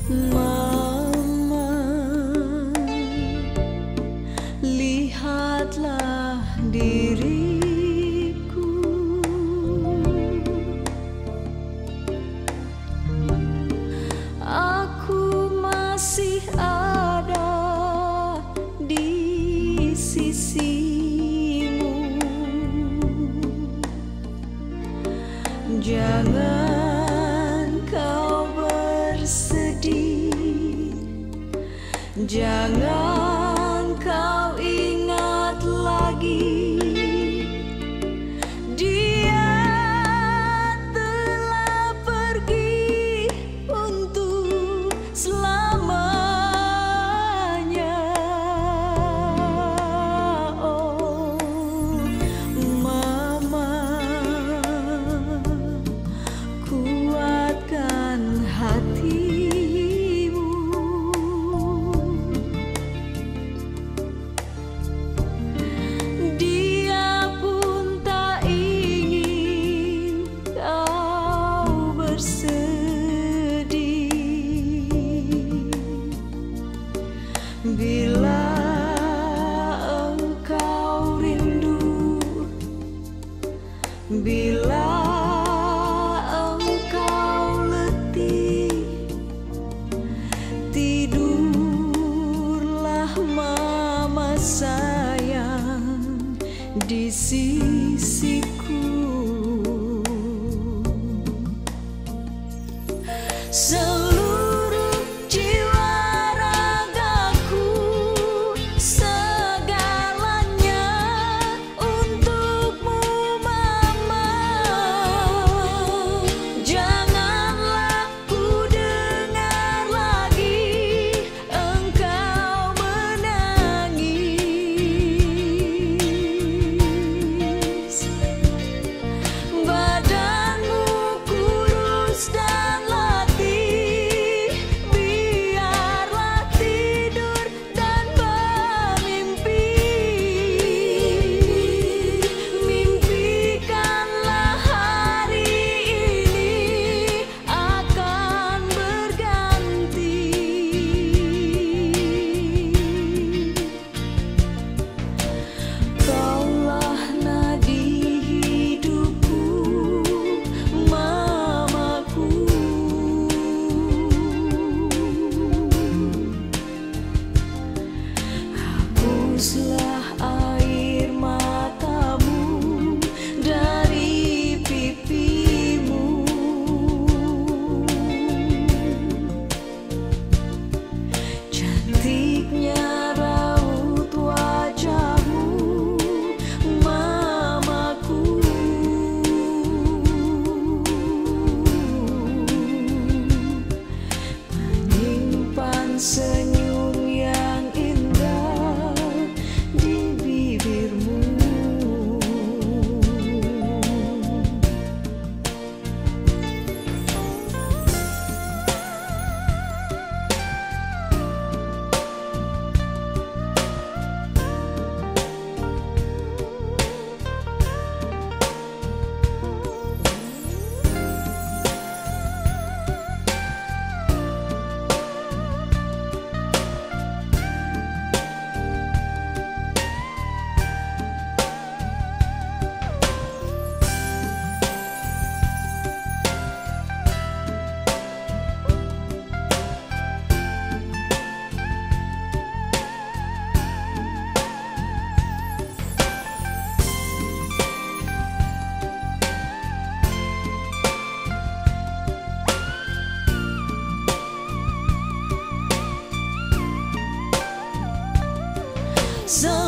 Mama, lihatlah diriku. Aku masih ada di sisimu. Jangan kau bersedih, jangan kau ingat lagi. Dia telah pergi untuk selamanya. Oh, Mama, kuatkan hatimu. Dia pun tak ingin kau bersedih. Bila engkau rindu, bila engkau letih, tidurlah Mama sayang di sisiku. Seluruh jiwa ragaku, segalanya untukmu Mama. Janganlah ku dengar lagi engkau menangis. Badanmu kurus dan letih, biarlah tidur dan bermimpi. Mimpikanlah hari ini akan berganti. Kaulah nadi hidupku, Mamaku. Hapuslah air matamu dari pipimu. Cantiknya raut wajahmu, Mamaku. Menyimpan senyum yang indah di bibirmu. So